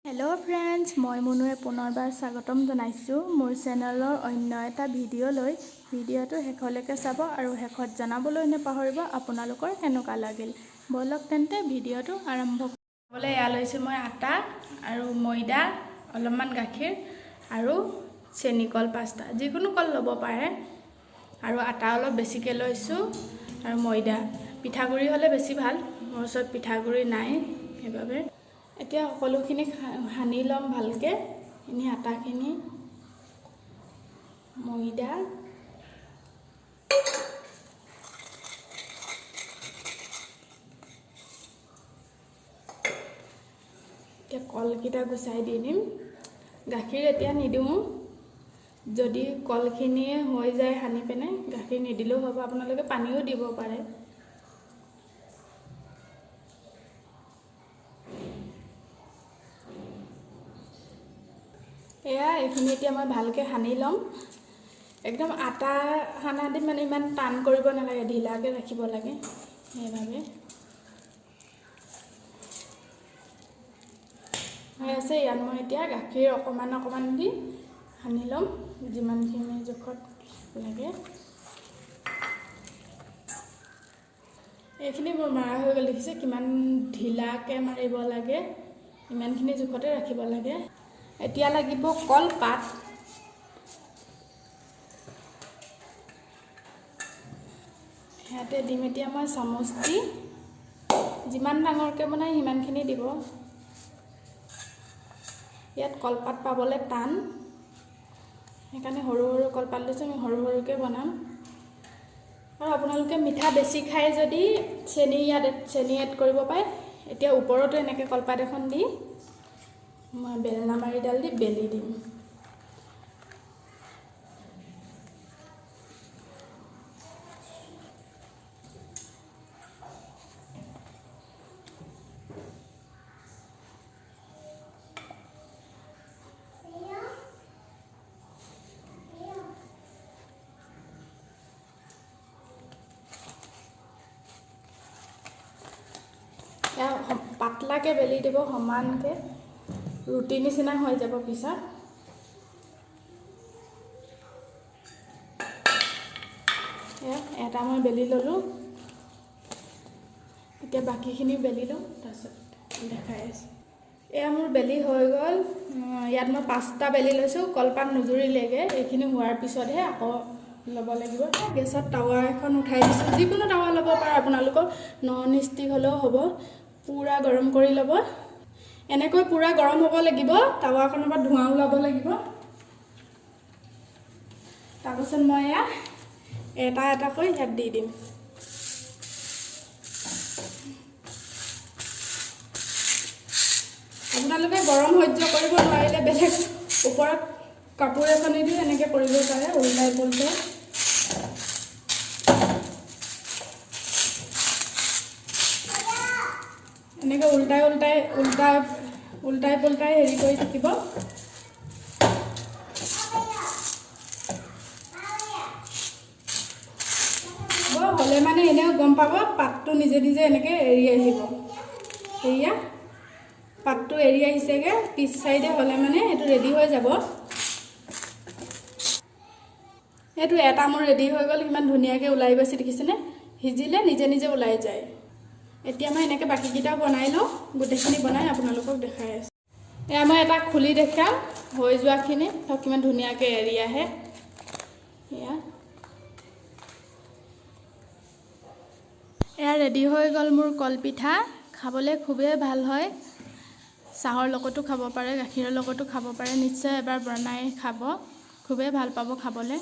Hello friends, मैं मनुए पुनर्बार स्वागतम जनाइछु मोर चेनेलर अन्य एटा भिडिओলৈ। भिडिओটো शेषলৈকে চাব আৰু শেষত জনাবলৈ নাপাহৰিব আপোনালোকৰ কেনেকুৱা লাগিল। বলক তেন্তে ভিডিওটো আৰম্ভ কৰিবলৈ এয়া লৈছো মই আটা আৰু ময়দা, অলপমান গাখীৰ আৰু চেনি কল পাস্তা, যিকোনো কল ল'ব পাৰে। আৰু আটা অলপ বেছিকৈ লৈছো আৰু ময়দা, পিঠাগুৰি হ'লে বেছি ভাল। মোৰ ওচৰত পিঠাগুৰি নাই, সেইবাবে এতিয়া সকলোখিনি সানি লম ভালকে। এনে আটাখিনি, ময়দা, এতিয়া কলকিটা গুচাই দি দিম। গাখীৰ এতিয়া নিদিওঁ, যদি কলখিনি হৈ যায় সানি পেনে গাখীৰ নিদিলেও হ'ব, আপোনালোকে পানীও দিব পাৰে। এয়া এইখিনি এতিয়া মই ভালকৈ সানি ল'ম। একদম আটা সানা দি মানে ইমান টান কৰিব নালাগে, ঢিলাকৈ ৰাখিব লাগে। সেইভাবে হৈ আছে। ইয়াত মই এতিয়া গাখীৰ অকণমান অকণমান দি সানি ল'ম, যিমানখিনি জোখত লাগে। এইখিনি মোৰ মাৰা হৈ গ'ল, দেখিছে কিমান ঢিলাকৈ মাৰিব লাগে, ইমানখিনি জোখতে ৰাখিব লাগে। এতিয়া লাগিব কলপাত। ইয়াতে দিম এতিয়া মই চামুচ দি, যিমান ডাঙৰকৈ বনাই সিমানখিনি দিব। ইয়াত কলপাত পাবলৈ টান, সেইকাৰণে সৰু সৰু কলপাত লৈছোঁ। আমি সৰু সৰুকৈ বনাম। আৰু আপোনালোকে মিঠা বেছি খাই যদি চেনি এড কৰিব পাৰে। এতিয়া ওপৰতো এনেকৈ কলপাত এখন দি মই বেলনা মাৰিডাল দি বেলি দিম। পাতলাকৈ বেলি দিব, সমানকৈ, ৰুটি নিচিনা হৈ যাব পিছত। এটা মই বেলি ল'লোঁ, এতিয়া বাকীখিনি বেলি লওঁ, তাৰপিছত দেখাই আছোঁ। এয়া মোৰ বেলি হৈ গ'ল। ইয়াত মই 5টা বেলি লৈছোঁ, কলপাত নুজুৰিলেগৈ। এইখিনি হোৱাৰ পিছতহে আকৌ ল'ব লাগিব। গেছত টাৱা এখন উঠাই দিছোঁ, যিকোনো টাৱা ল'ব পাৰে আপোনালোকৰ, নন ষ্টিক হ'লেও হ'ব। পূৰা গৰম কৰি ল'ব। এনেকৈ পূৰা গৰম হ'ব লাগিব, টাৱাখনৰ পৰা ধোঁৱা ওলাব লাগিব। তাৰপিছত মই এয়া এটা এটাকৈ ইয়াত দি দিম। আপোনালোকে গৰম সহ্য কৰিব নোৱাৰিলে বেলেগ ওপৰত কাপোৰ এখনি দি এনেকৈ কৰিব পাৰে, উল্টাই পুল্টাই। এনেকৈ উল্টাই পুল্টাই হেৰি কৰি থাকিব। হ'লে মানে এনেও গম পাব, পাতটো নিজে নিজে এনেকৈ এৰি আহিব। সেয়া পাতটো এৰি আহিছেগৈ, পিছ চাইডে হ'লে মানে এইটো ৰেডি হৈ যাব। এইটো এটা মোৰ ৰেডি হৈ গ'ল, ইমান ধুনীয়াকৈ ওলাই গৈছে, দেখিছেনে? সিজিলে নিজে নিজে ওলাই যায়। এতিয়া মই এনেকৈ বাকীকেইটাও বনাই লওঁ, গোটেইখিনি বনাই আপোনালোকক দেখাই আছোঁ। এয়া মই এটা খুলি দেখাম, হৈ যোৱাখিনি ধৰক কিমান ধুনীয়াকৈ এৰি আহে। এয়া ৰেডি হৈ গ'ল মোৰ কলপিঠা। খাবলৈ খুবেই ভাল হয়, চাহৰ লগতো খাব পাৰে, গাখীৰৰ লগতো খাব পাৰে। নিশ্চয় এবাৰ বনাই খাব, খুবেই ভাল পাব খাবলৈ।